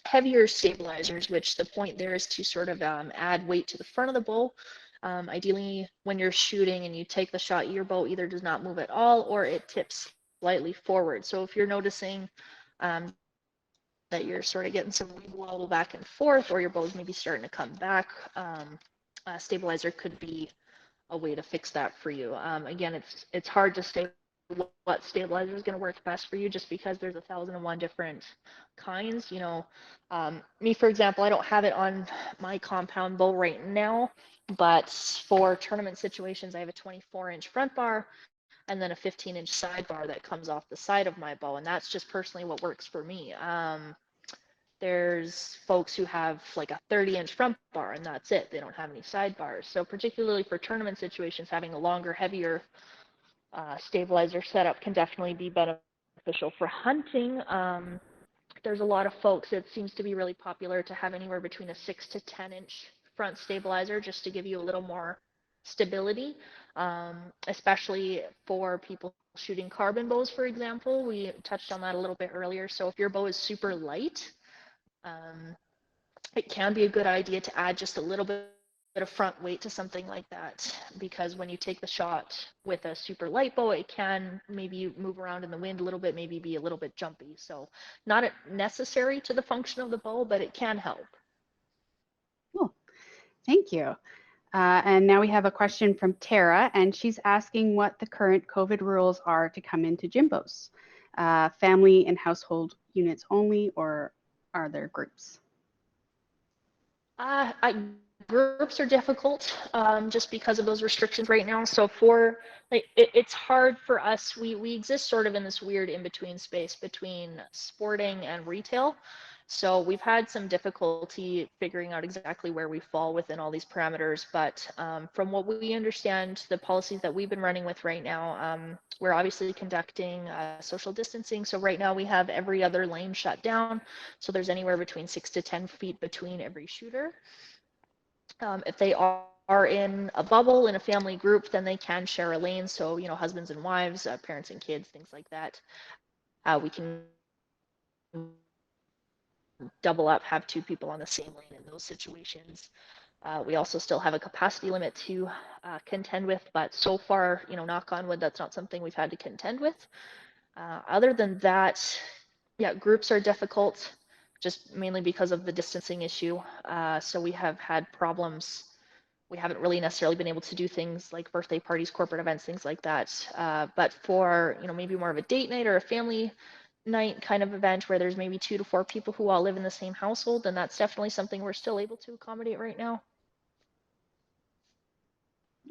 heavier stabilizers, which the point there is to sort of add weight to the front of the bow. Ideally, when you're shooting and you take the shot, your bow either does not move at all or it tips slightly forward. So if you're noticing that you're sort of getting some wobble back and forth, or your bow's maybe starting to come back, a stabilizer could be a way to fix that for you. Again, it's hard to say what stabilizer is going to work best for you, just because there's 1,001 different kinds. You know, me, for example, I don't have it on my compound bow right now, but for tournament situations, I have a 24-inch front bar and then a 15-inch sidebar that comes off the side of my bow, and that's just personally what works for me. There's folks who have like a 30-inch front bar and that's it. They don't have any sidebars. So particularly for tournament situations, having a longer, heavier stabilizer setup can definitely be beneficial. For hunting, there's a lot of folks, it seems to be really popular to have anywhere between a 6 to 10-inch front stabilizer, just to give you a little more stability, especially for people shooting carbon bows, for example. We touched on that a little bit earlier. So if your bow is super light, it can be a good idea to add just a little bit of front weight to something like that, because when you take the shot with a super light bow, it can maybe move around in the wind a little bit, maybe be a little bit jumpy. So not necessary to the function of the bow, but it can help. Cool. Thank you. And now we have a question from Tara, and she's asking what the current COVID rules are to come into Jim-Bows. Family and household units only, or are there groups? Groups are difficult just because of those restrictions right now. So it's hard for us. We exist sort of in this weird in-between space between sporting and retail. So we've had some difficulty figuring out exactly where we fall within all these parameters. But from what we understand, the policies that we've been running with right now, we're obviously conducting social distancing. So right now we have every other lane shut down. So there's anywhere between 6 to 10 feet between every shooter. If they are in a bubble in a family group, then they can share a lane. So, you know, husbands and wives, parents and kids, things like that. We can double up, have two people on the same lane in those situations. We also still have a capacity limit to contend with, but so far, you know, knock on wood, that's not something we've had to contend with. Other than that, yeah, groups are difficult, just mainly because of the distancing issue. So we have had problems. We haven't really necessarily been able to do things like birthday parties, corporate events, things like that. But for, you know, maybe more of a date night or a family night kind of event where there's maybe 2 to 4 people who all live in the same household, then that's definitely something we're still able to accommodate right now.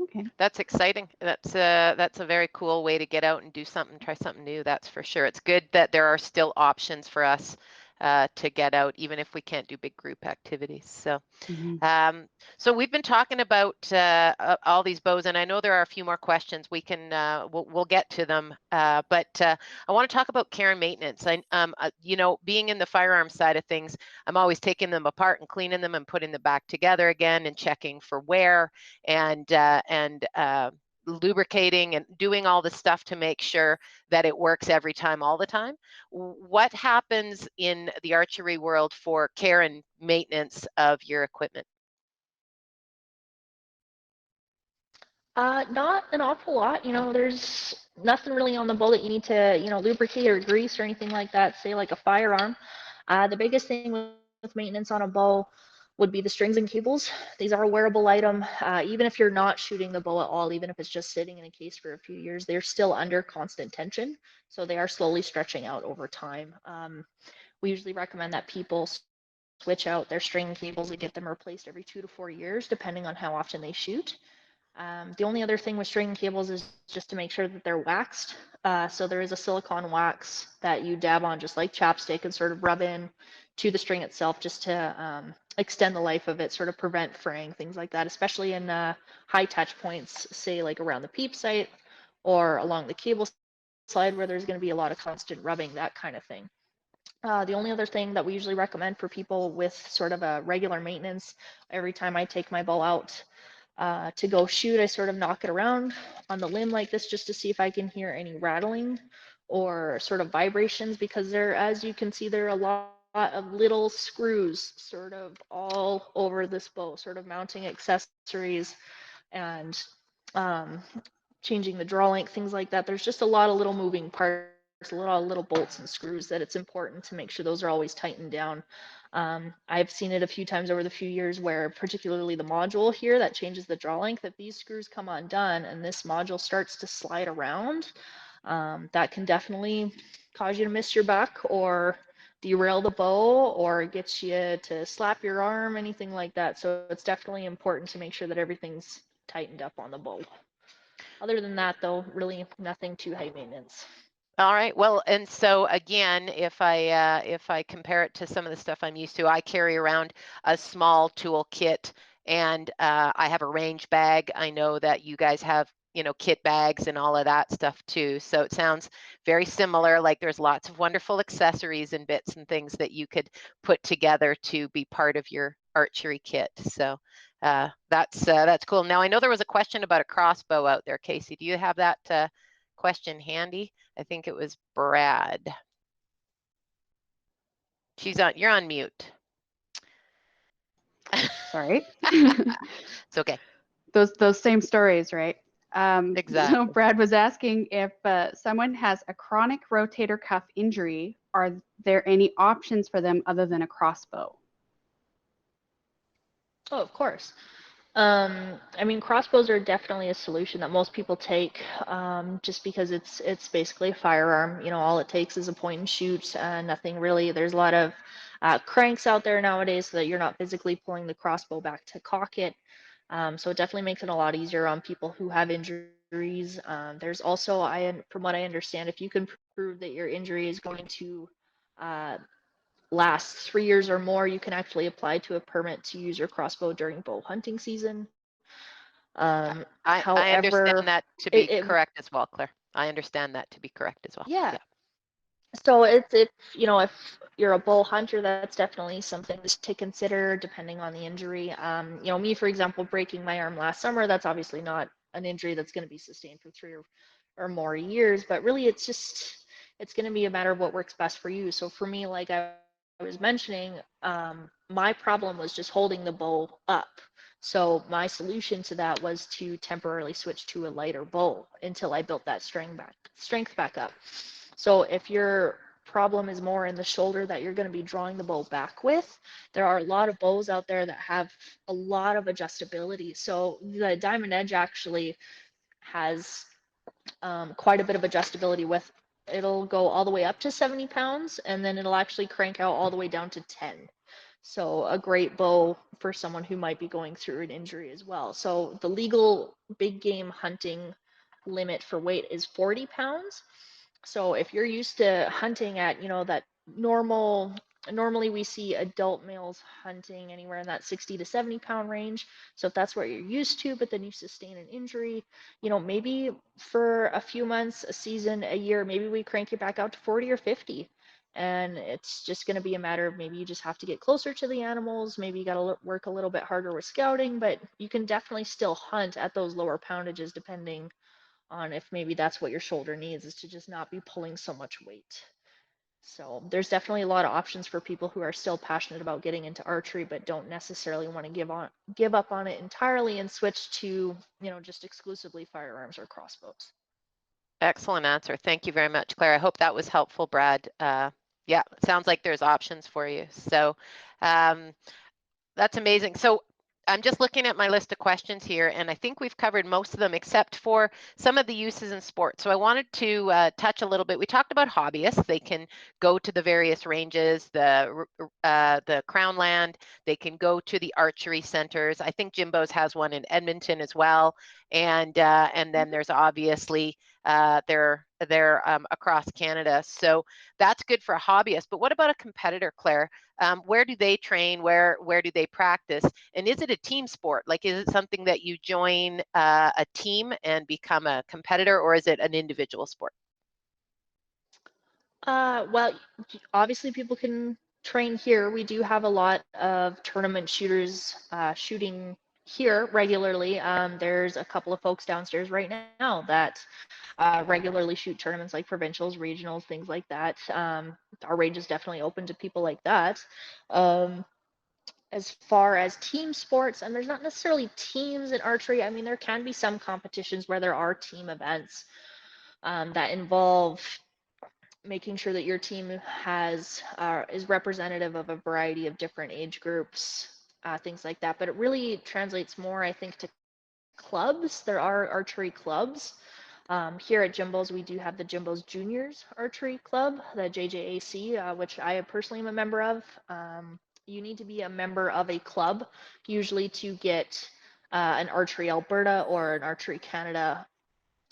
Okay. That's exciting. That's a very cool way to get out and do something, try something new. That's for sure. It's good that there are still options for us to get out, even if we can't do big group activities. So. Mhm. So we've been talking about all these bows, and I know there are a few more questions. We can we'll get to them, but I want to talk about care and maintenance. You know, being in the firearm side of things, I'm always taking them apart and cleaning them and putting them back together again and checking for wear and lubricating and doing all the stuff to make sure that it works every time, all the time. What happens in the archery world for care and maintenance of your equipment? Not an awful lot. You know, there's nothing really on the bow that you need to, you know, lubricate or grease or anything like that, say like a firearm. The biggest thing with maintenance on a bow would be the strings and cables. These are a wearable item. Even if you're not shooting the bow at all, even if it's just sitting in a case for a few years, they're still under constant tension. So they are slowly stretching out over time. We usually recommend that people switch out their string cables and get them replaced every 2 to 4 years, depending on how often they shoot. The only other thing with string cables is just to make sure that they're waxed. So there is a silicone wax that you dab on just like chapstick and sort of rub in to the string itself just to extend the life of it, sort of prevent fraying, things like that, especially in high touch points, say like around the peep sight or along the cable slide where there's going to be a lot of constant rubbing, that kind of thing. The only other thing that we usually recommend for people with sort of a regular maintenance, every time I take my bow out to go shoot, I sort of knock it around on the limb like this just to see if I can hear any rattling or sort of vibrations, because there, as you can see, there are a lot of little screws sort of all over this bow, sort of mounting accessories and um, changing the draw length, things like that. There's just a lot of little moving parts, a lot of little bolts and screws that it's important to make sure those are always tightened down. I've seen it a few times over the few years where particularly the module here that changes the draw length, if these screws come undone and this module starts to slide around, that can definitely cause you to miss your buck or derail the bow or get you to slap your arm, anything like that. So it's definitely important to make sure that everything's tightened up on the bow. Other than that, though, really nothing too high maintenance. All right. Well, and so again, if I compare it to some of the stuff I'm used to, I carry around a small tool kit, and I have a range bag. I know that you guys have, you know, kit bags and all of that stuff too. So it sounds very similar. Like there's lots of wonderful accessories and bits and things that you could put together to be part of your archery kit. So that's cool. Now I know there was a question about a crossbow out there, Casey. Do you have that question handy? I think it was Brad. You're on mute. Sorry. It's okay. Those same stories, right? So Exactly. Brad was asking if someone has a chronic rotator cuff injury, are there any options for them other than a crossbow? Oh, of course. I mean, crossbows are definitely a solution that most people take, just because it's basically a firearm. You know, all it takes is a point and shoot, nothing really. There's a lot of cranks out there nowadays so that you're not physically pulling the crossbow back to cock it. So it definitely makes it a lot easier on people who have injuries. There's also, from what I understand, if you can prove that your injury is going to uh, last 3 years or more, you can actually apply to a permit to use your crossbow during bow hunting season. I However, understand that to be it correct as well, Claire. I understand that to be correct as well. yeah. Yeah. So it's if you know, if you're a bull hunter, that's definitely something to consider depending on the injury. You know, me for example, breaking my arm last summer, that's obviously not an injury that's going to be sustained for 3 or more years, but really it's going to be a matter of what works best for you. So for me, like I was mentioning, my problem was just holding the bow up. So my solution to that was to temporarily switch to a lighter bow until I built that strength back up. So if your problem is more in the shoulder that you're going to be drawing the bow back with, there are a lot of bows out there that have a lot of adjustability. So the Diamond Edge actually has quite a bit of adjustability with, it'll go all the way up to 70 pounds and then it'll actually crank out all the way down to 10. So a great bow for someone who might be going through an injury as well. So the legal big game hunting limit for weight is 40 pounds. So if you're used to hunting at, you know, that normal Normally we see adult males hunting anywhere in that 60 to 70 pound range. So if that's what you're used to, but then you sustain an injury, maybe for a few months, a season, a year, maybe we crank you back out to 40 or 50. And it's just going to be a matter of maybe you just have to get closer to the animals. Maybe you got to work a little bit harder with scouting, but you can definitely still hunt at those lower poundages depending on if maybe that's what your shoulder needs, is to just not be pulling so much weight. So there's definitely a lot of options for people who are still passionate about getting into archery, but don't necessarily want to give up on it entirely and switch to, just exclusively firearms or crossbows. Excellent answer. Thank you very much, Claire. I hope that was helpful, Brad. Yeah, it sounds like there's options for you. So that's amazing. So I'm just looking at my list of questions here, and I think we've covered most of them except for some of the uses in sports. So I wanted to touch a little bit. We talked about hobbyists. They can go to the various ranges, the Crownland. They can go to the archery centers. I think Jim-Bows has one in Edmonton as well. And then there's obviously they're across Canada. So that's good for a hobbyist. But what about a competitor, Claire? Where do they train? Where do they practice? And is it a team sport? Like, is it something that you join a team and become a competitor, or is it an individual sport? Well, obviously people can train here. We do have a lot of tournament shooters shooting here regularly. There's a couple of folks downstairs right now that regularly shoot tournaments like provincials, regionals, things like that. Our range is definitely open to people like that. As far as team sports, and there's not necessarily teams in archery. I mean, there can be some competitions where there are team events that involve making sure that your team is representative of a variety of different age groups, things like that. But it really translates more, I think, to clubs. There are archery clubs. Here at Jim-Bows, we do have the Jim-Bows Juniors Archery Club, the JJAC, which I personally am a member of. You need to be a member of a club, usually to get an Archery Alberta or an Archery Canada,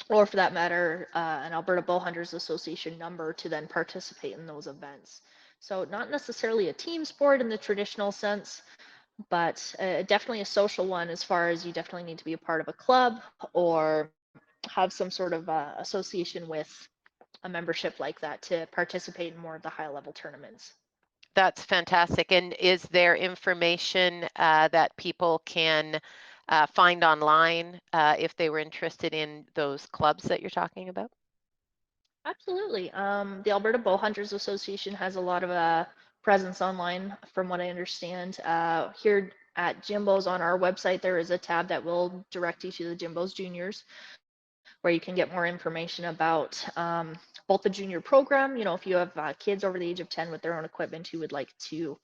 or for that matter, an Alberta Bowhunters Association number to then participate in those events. So not necessarily a team sport in the traditional sense, but definitely a social one, as far as you definitely need to be a part of a club or have some sort of association with a membership like that to participate in more of the high level tournaments. That's fantastic. And is there information that people can find online if they were interested in those clubs that you're talking about? Absolutely. The Alberta Bowhunters Association has a lot of presence online, from what I understand. Here at Jim-Bows on our website, there is a tab that will direct you to the Jim-Bows Juniors, where you can get more information about both the junior program. If you have kids over the age of 10 with their own equipment who would like to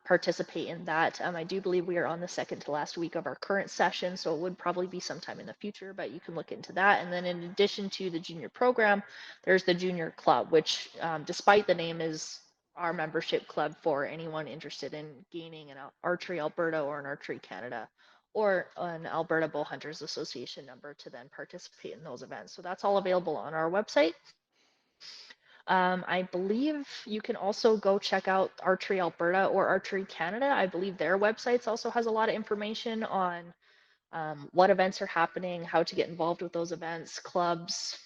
participate in that. I do believe we are on the second to last week of our current session, so it would probably be sometime in the future, but you can look into that. And then in addition to the junior program, there's the junior club, which despite the name is our membership club for anyone interested in gaining an Archery Alberta or an Archery Canada or an Alberta Bowhunters Association number to then participate in those events. So that's all available on our website. I believe you can also go check out Archery Alberta or Archery Canada. I believe their websites also has a lot of information on what events are happening, how to get involved with those events, clubs,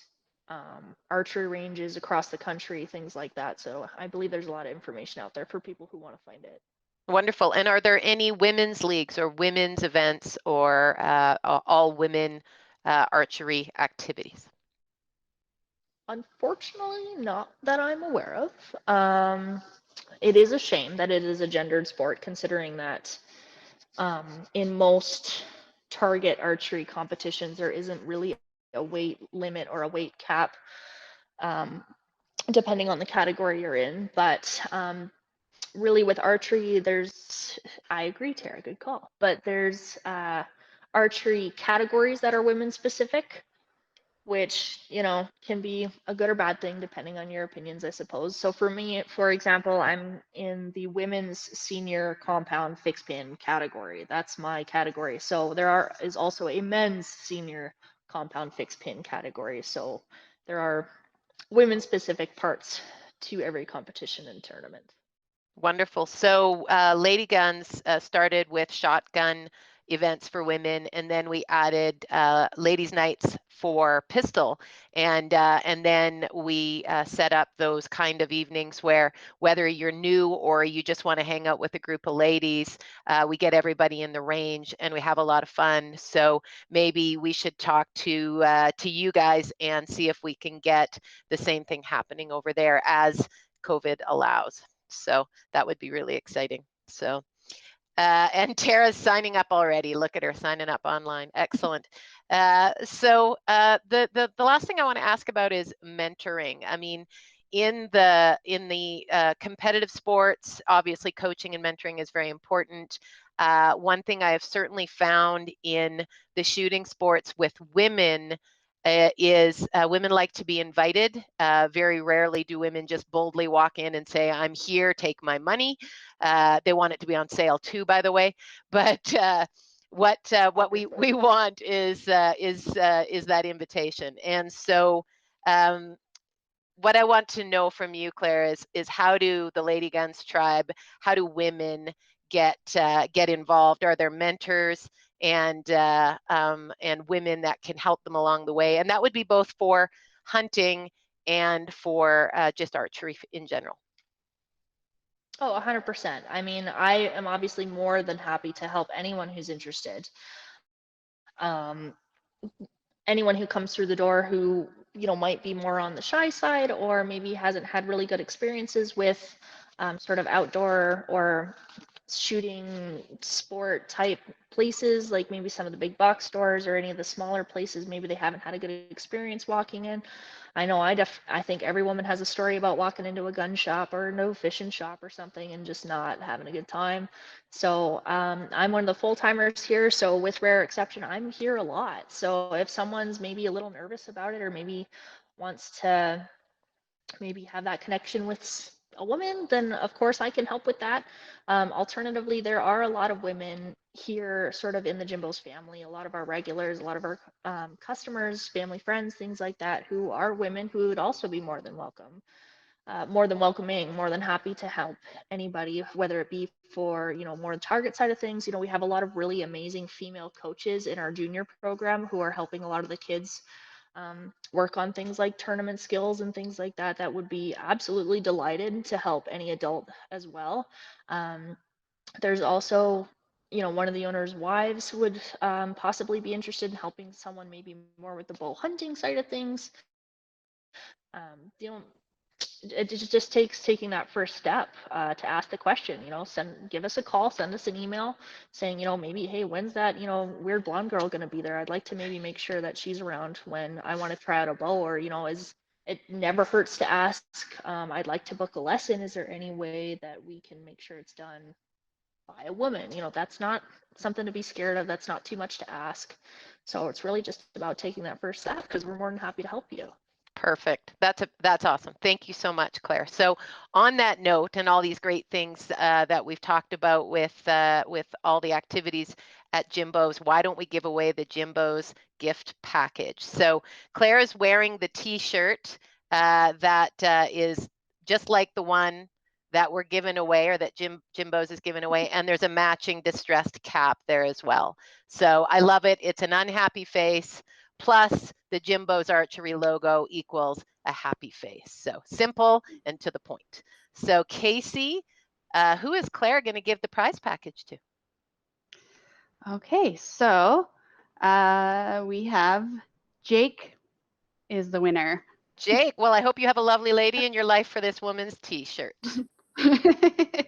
archery ranges across the country, things like that. So I believe there's a lot of information out there for people who want to find it. Wonderful. And are there any women's leagues or women's events or all women archery activities? Unfortunately, not that I'm aware of. It is a shame that it is a gendered sport, considering that in most target archery competitions, there isn't really a weight limit or a weight cap, depending on the category you're in. But really, with archery, I agree, Tara, good call. But there's archery categories that are women specific, which can be a good or bad thing depending on your opinions, I suppose. So for me, for example, I'm in the women's senior compound fixed pin category. That's my category. So there is also a men's senior compound fixed pin category. So there are women specific parts to every competition and tournament. Wonderful. So LadyGuns started with shotgun events for women, and then we added ladies' nights for pistol, and then we set up those kind of evenings where whether you're new or you just want to hang out with a group of ladies, we get everybody in the range and we have a lot of fun. So maybe we should talk to you guys and see if we can get the same thing happening over there as COVID allows. So that would be really exciting. So, and Tara's signing up already. Look at her signing up online. Excellent. So the last thing I want to ask about is mentoring. I mean, in the competitive sports, obviously coaching and mentoring is very important. One thing I have certainly found in the shooting sports with women is women like to be invited. Very rarely do women just boldly walk in and say, I'm here, take my money. They want it to be on sale too, by the way. But what we want is that invitation. And so what I want to know from you, Claire, is how do the LadyGuns tribe, how do women get involved? Are there mentors and women that can help them along the way? And that would be both for hunting and for just archery in general. Oh, 100%. I mean, I am obviously more than happy to help anyone who's interested. Anyone who comes through the door who, might be more on the shy side or maybe hasn't had really good experiences with sort of outdoor or shooting sport type places, like maybe some of the big box stores or any of the smaller places, maybe they haven't had a good experience walking in. I know I think every woman has a story about walking into a gun shop or no fishing shop or something and just not having a good time. So I'm one of the full timers here. So with rare exception, I'm here a lot. So if someone's maybe a little nervous about it or maybe wants to maybe have that connection with a woman, then of course I can help with that. Alternatively, there are a lot of women here sort of in the Jim-Bows family, a lot of our regulars, a lot of our customers, family, friends, things like that, who are women who would also be more than welcome. More than welcoming, more than happy to help anybody, whether it be for, more the target side of things. We have a lot of really amazing female coaches in our junior program who are helping a lot of the kids work on things like tournament skills and things like that. That would be absolutely delighted to help any adult as well. There's also, one of the owner's wives would possibly be interested in helping someone maybe more with the bow hunting side of things. It just takes taking that first step to ask the question. Give us a call, send us an email saying, maybe, hey, when's that weird blonde girl going to be there? I'd like to maybe make sure that she's around when I want to try out a bow, or it never hurts to ask. I'd like to book a lesson. Is there any way that we can make sure it's done by a woman? That's not something to be scared of. That's not too much to ask. So it's really just about taking that first step, because we're more than happy to help you. Perfect. That's awesome. Thank you so much, Claire. So on that note, and all these great things that we've talked about with all the activities at Jim-Bows, why don't we give away the Jim-Bows gift package? So Claire is wearing the T-shirt that is just like the one that we're giving away, or that Jim-Bows is giving away, and there's a matching distressed cap there as well. So I love it. It's an unhappy face plus the Jim-Bows Archery logo equals a happy face. So simple and to the point. So Casey, who is Claire going to give the prize package to? Okay, so we have Jake is the winner. Jake, well, I hope you have a lovely lady in your life for this woman's T-shirt.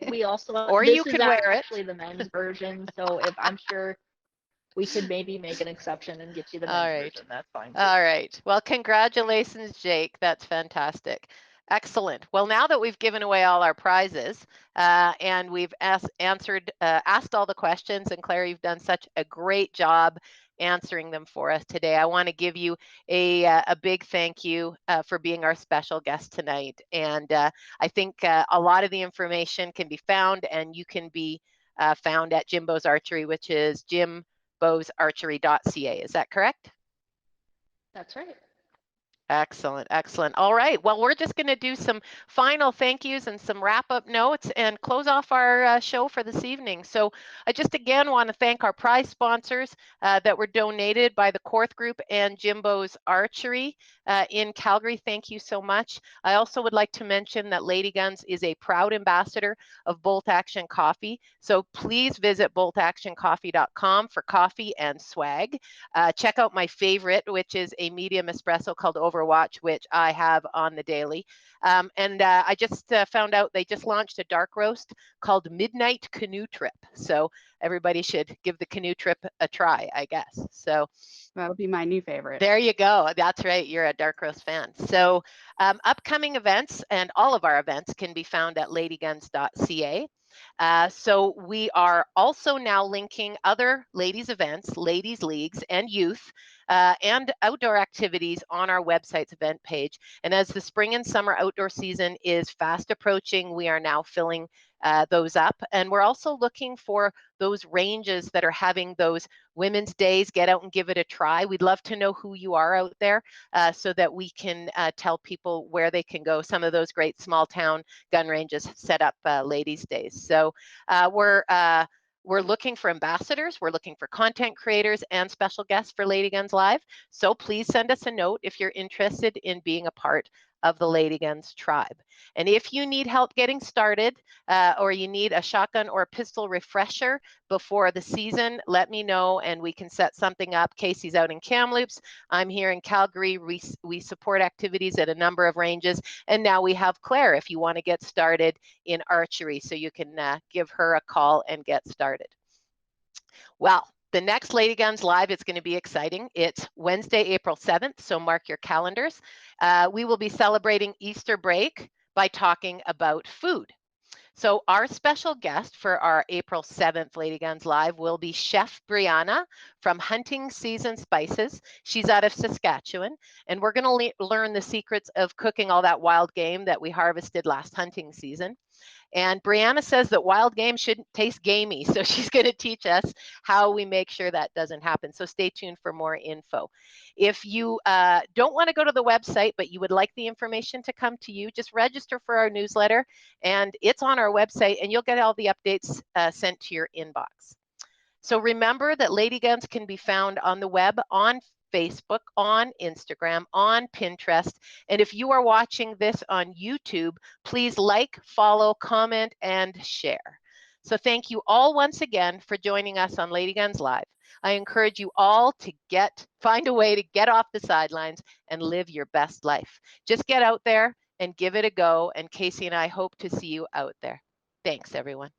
We also, or you can wear it. Actually the men's version, so if I'm sure we could maybe make an exception and get you the men's version. That's fine too. All right. Well, congratulations, Jake. That's fantastic. Excellent. Well, now that we've given away all our prizes and we've asked all the questions, and Claire, you've done such a great job answering them for us today. I want to give you a big thank you for being our special guest tonight. And I think a lot of the information can be found, and you can be found at Jim-Bows Archery, which is jimbowsarchery.ca. Is that correct? That's right. Excellent, excellent. All right, well, we're just going to do some final thank yous and some wrap-up notes and close off our show for this evening. So I just again want to thank our prize sponsors that were donated by the Korth Group and Jim-Bows Archery in Calgary. Thank you so much. I also would like to mention that LadyGuns is a proud ambassador of Bolt Action Coffee. So please visit boltactioncoffee.com for coffee and swag. Check out my favorite, which is a medium espresso called Overwatch, which I have on the daily. I just found out they just launched a dark roast called Midnight Canoe Trip. So everybody should give the canoe trip a try, I guess. So That'll be my new favorite. there you go. That's right. You're a dark roast fan. So upcoming events and all of our events can be found at ladyguns.ca. So we are also now linking other ladies events, ladies leagues, and youth and outdoor activities on our website's event page. And as the spring and summer outdoor season is fast approaching, we are now filling those up. And we're also looking for those ranges that are having those women's days. Get out and give it a try. We'd love to know who you are out there so that we can tell people where they can go. Some of those great small town gun ranges set up ladies' days. So we're looking for ambassadors, we're looking for content creators and special guests for LadyGuns Live. So please send us a note if you're interested in being a part of the LadyGuns tribe. And if you need help getting started or you need a shotgun or a pistol refresher before the season, let me know and we can set something up. Casey's out in Kamloops. I'm here in Calgary. We support activities at a number of ranges. And now we have Claire if you want to get started in archery. So you can give her a call and get started. Well, the next LadyGuns Live is going to be exciting. It's Wednesday, April 7th, so mark your calendars. We will be celebrating Easter break by talking about food. So our special guest for our April 7th LadyGuns Live will be Chef Brianna from Hunting Season Spices. She's out of Saskatchewan, and we're going to learn the secrets of cooking all that wild game that we harvested last hunting season. And Brianna says that wild game shouldn't taste gamey. So she's going to teach us how we make sure that doesn't happen. So stay tuned for more info. If you don't want to go to the website, but you would like the information to come to you, just register for our newsletter. And it's on our website, and you'll get all the updates sent to your inbox. So remember that LadyGuns can be found on the web, on Facebook, on Instagram, on Pinterest. And if you are watching this on YouTube, please like, follow, comment, and share. So thank you all once again for joining us on LadyGuns Live. I encourage you all to find a way to get off the sidelines and live your best life. Just get out there and give it a go. And Casey and I hope to see you out there. Thanks, everyone.